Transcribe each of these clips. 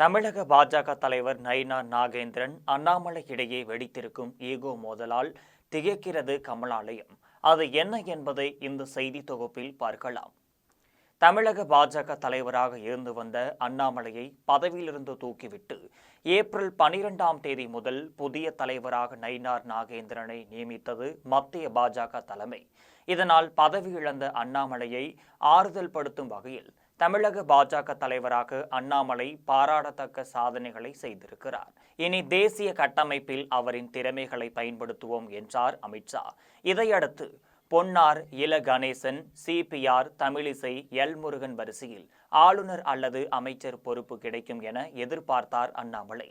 தமிழக பாஜக தலைவர் நயினார் நாகேந்திரன் அண்ணாமலை இடையே வெடித்திருக்கும் ஈகோ மோதலால் திகைக்கிறது கமலாலயம். அது என்ன என்பதை இந்த செய்தி தொகுப்பில் பார்க்கலாம். தமிழக பாஜக தலைவராக இருந்து வந்த அண்ணாமலையை பதவியிலிருந்து தூக்கிவிட்டு ஏப்ரல் 12ஆம் தேதி முதல் புதிய தலைவராக நயினார் நாகேந்திரனை நியமித்தது மத்திய பாஜக தலைமை. இதனால் பதவி இழந்த அண்ணாமலையை ஆறுதல் படுத்தும் வகையில் தமிழக பாஜக தலைவராக அண்ணாமலை பாராட்டத்தக்க சாதனைகளை செய்திருக்கிறார். இனி தேசிய கட்டமைப்பில் அவரின் திறமைகளை பயன்படுத்துவோம் என்றார் அமித்ஷா. இதையடுத்து பொன்னார், இல கணேசன், சிபிஆர், தமிழிசை, எல் முருகன் வரிசையில் ஆளுநர் அல்லது அமைச்சர் பொறுப்பு கிடைக்கும் என எதிர்பார்த்தார் அண்ணாமலை.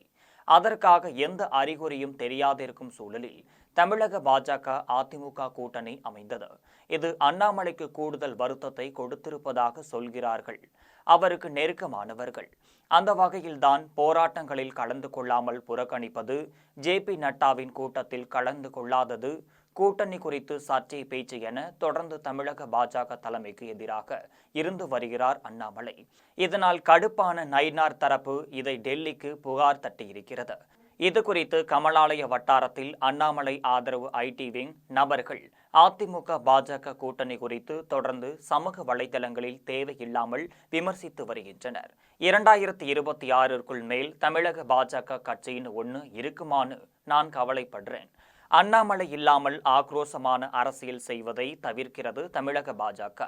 அதற்காக எந்த அறிகுறியும் தெரியாதிருக்கும் சூழலில் தமிழக பாஜக அதிமுக கூட்டணி அமைந்தது. இது அண்ணாமலைக்கு கூடுதல் வருத்தத்தை கொடுத்திருப்பதாக சொல்கிறார்கள் அவருக்கு நெருக்கமானவர்கள். அந்த வகையில்தான் போராட்டங்களில் கலந்து கொள்ளாமல் புறக்கணிப்பது, ஜே.பி. நட்டாவின் கூட்டத்தில் கலந்து கொள்ளாதது, கூட்டணி குறித்து சர்ச்சை பேச்சு என தொடர்ந்து தமிழக பாஜக தலைமைக்கு எதிராக இருந்து வருகிறார் அண்ணாமலை. இதனால் கடுப்பான நயினார் தரப்பு இதை டெல்லிக்கு புகார் தட்டியிருக்கிறது. இது குறித்து கமலாலய வட்டாரத்தில் அண்ணாமலை ஆதரவு ஐடி விங் நபர்கள் அதிமுக பாஜக கூட்டணி குறித்து தொடர்ந்து சமூக வலைதளங்களில் தேவையில்லாமல் விமர்சித்து வருகின்றனர். 2026ற்குள் மேல் தமிழக பாஜக கட்சியின் ஒன்று இருக்குமான்னு நான் கவலைப்படுறேன். அண்ணாமலை இல்லாமல் ஆக்ரோசமான அரசியல் செய்வதை தவிர்க்கிறது தமிழக பாஜக.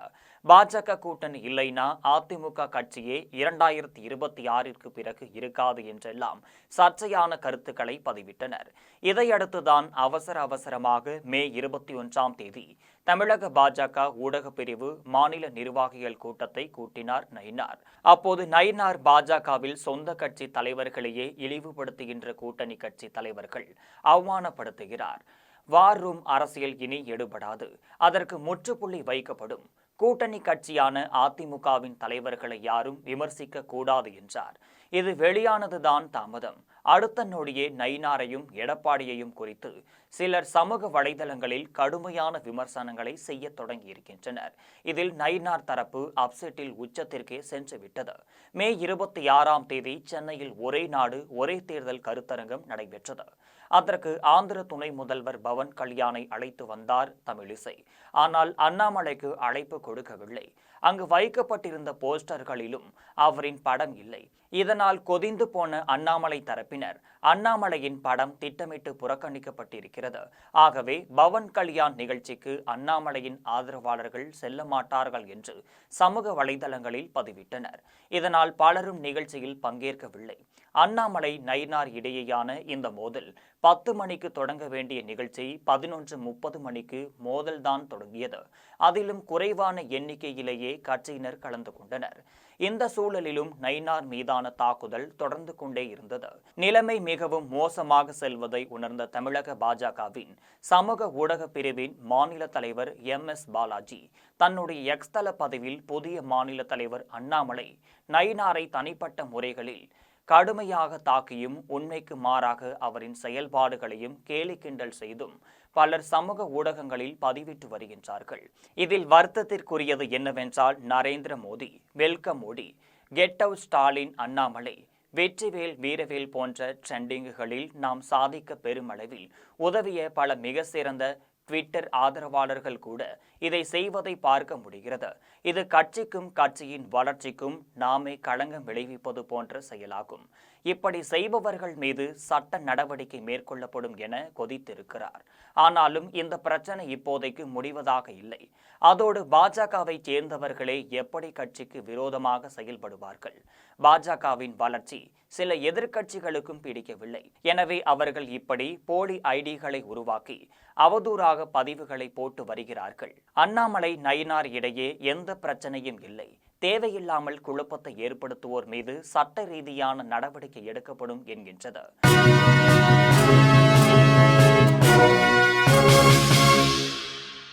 பாஜக கூட்டணி இல்லைனா அதிமுக கட்சியே 2026ற்கு பிறகு இருக்காது என்றெல்லாம் சர்ச்சையான கருத்துக்களை பதிவிட்டனர். இதையடுத்துதான் அவசரமாக மே 21ஆம் தேதி தமிழக பாஜக ஊடக பிரிவு மாநில நிர்வாகிகள் கூட்டத்தை கூட்டினார் நயினார். அப்போது நயினார் பாஜகவில் சொந்த கட்சி தலைவர்களையே இழிவுபடுத்துகின்ற கூட்டணி கட்சி தலைவர்கள் அவமானப்படுத்துகிறார். வார் ரூம் அரசியல் இனி எடுபடாது, அதற்கு முற்றுப்புள்ளி வைக்கப்படும். கூட்டணி கட்சியான அதிமுகவின் தலைவர்களை யாரும் விமர்சிக்க கூடாது என்றார். இது வெளியானதுதான் தாமதம். அடுத்த நொடியே நயினாரையும் எடப்பாடியையும் குறித்து சிலர் சமூக வலைதளங்களில் கடுமையான விமர்சனங்களை செய்ய தொடங்கியிருக்கின்றனர். இதில் நயினார் தரப்பு அப்செட்டில் உச்சத்திற்கே சென்றுவிட்டது. மே 26ஆம் தேதி சென்னையில் ஒரே நாடு ஒரே தேர்தல் கருத்தரங்கம் நடைபெற்றது. அதற்கு ஆந்திர துணை முதல்வர் பவன் கல்யாணை அழைத்து வந்தார் தமிழிசை. ஆனால் அண்ணாமலைக்கு அழைப்பு கொடுக்கவில்லை. அங்கு வைக்கப்பட்டிருந்த போஸ்டர்களிலும் அவரின் படம் இல்லை. இதனால் கொதிந்து போன அண்ணாமலை தரப்பினர் அண்ணாமலையின் படம் திட்டமிட்டு புறக்கணிக்கப்பட்டிருக்கிறது. ஆகவே பவன் கல்யாண் நிகழ்ச்சிக்கு அண்ணாமலையின் ஆதரவாளர்கள் செல்ல மாட்டார்கள் என்று சமூக வலைதளங்களில் பதிவிட்டனர். இதனால் பலரும் நிகழ்ச்சியில் பங்கேற்கவில்லை. அண்ணாமலை நயினார் இடையேயான இந்த மோதல் 10 மணிக்கு தொடங்க வேண்டிய நிகழ்ச்சி 11:30 மணிக்கு மோதல்தான் தொடங்கியது. அதிலும் குறைவான எண்ணிக்கையிலேயே கட்சியினர் கலந்து கொண்டனர். இந்த சூழலிலும் நயினார் மீதான தாக்குதல் தொடர்ந்து கொண்டே இருந்தது. நிலைமை மிகவும் மோசமாக செல்வதை உணர்ந்த தமிழக பாஜகவின் சமூக ஊடக பிரிவின் மாநில தலைவர் MS பாலாஜி தன்னுடைய எக்ஸ் தள பதிவில் புதிய மாநில தலைவர் அண்ணாமலை நயினாரை தனிப்பட்ட முறைகளில் கடுமையாக தாக்கியும் உண்மைக்கு மாறாக அவரின் செயல்பாடுகளையும் கேலி கிண்டல் செய்தும் பலர் சமூக ஊடகங்களில் பதிவிட்டு வருகின்றார்கள். இதில் வருத்தத்திற்குரியது என்னவென்றால் Narendra Modi, welcome Modi, get out Stalin, Annamalai, Vetrivel வீரவேல் போன்ற ட்ரெண்டிங்குகளில் நாம் சாதிக்க பெருமளவில் உதவிய பல மிக சிறந்த ட்விட்டர் ஆதரவாளர்கள் கூட இதை செய்வதை பார்க்க முடிகிறது. இது கட்சிக்கும் கட்சியின் வளர்ச்சிக்கும் நாமே களங்கம் விளைவிப்பது போன்ற செயலாகும். இப்படி செய்பவர்கள் மீது சட்ட நடவடிக்கை மேற்கொள்ளப்படும் என கொதித்திருக்கிறார். ஆனாலும் இந்த பிரச்சனை இப்போதைக்கு முடிவதாக இல்லை. அதோடு பாஜகவை சேர்ந்தவர்களே எப்படி கட்சிக்கு விரோதமாக செயல்படுவார்கள்? பாஜகவின் வளர்ச்சி சில எதிர்க்கட்சிகளுக்கும் பிடிக்கவில்லை. எனவே அவர்கள் இப்படி போலி ஐடிகளை உருவாக்கி அவதூறாக பதிவுகளை போட்டு வருகிறார்கள். அண்ணாமலை நயினார் இடையே எந்த பிரச்சனையும் இல்லை. தேவையில்லாமல் குழப்பத்தை ஏற்படுத்துவோர் மீது சட்ட ரீதியான நடவடிக்கை எடுக்கப்படும் என்கின்றது.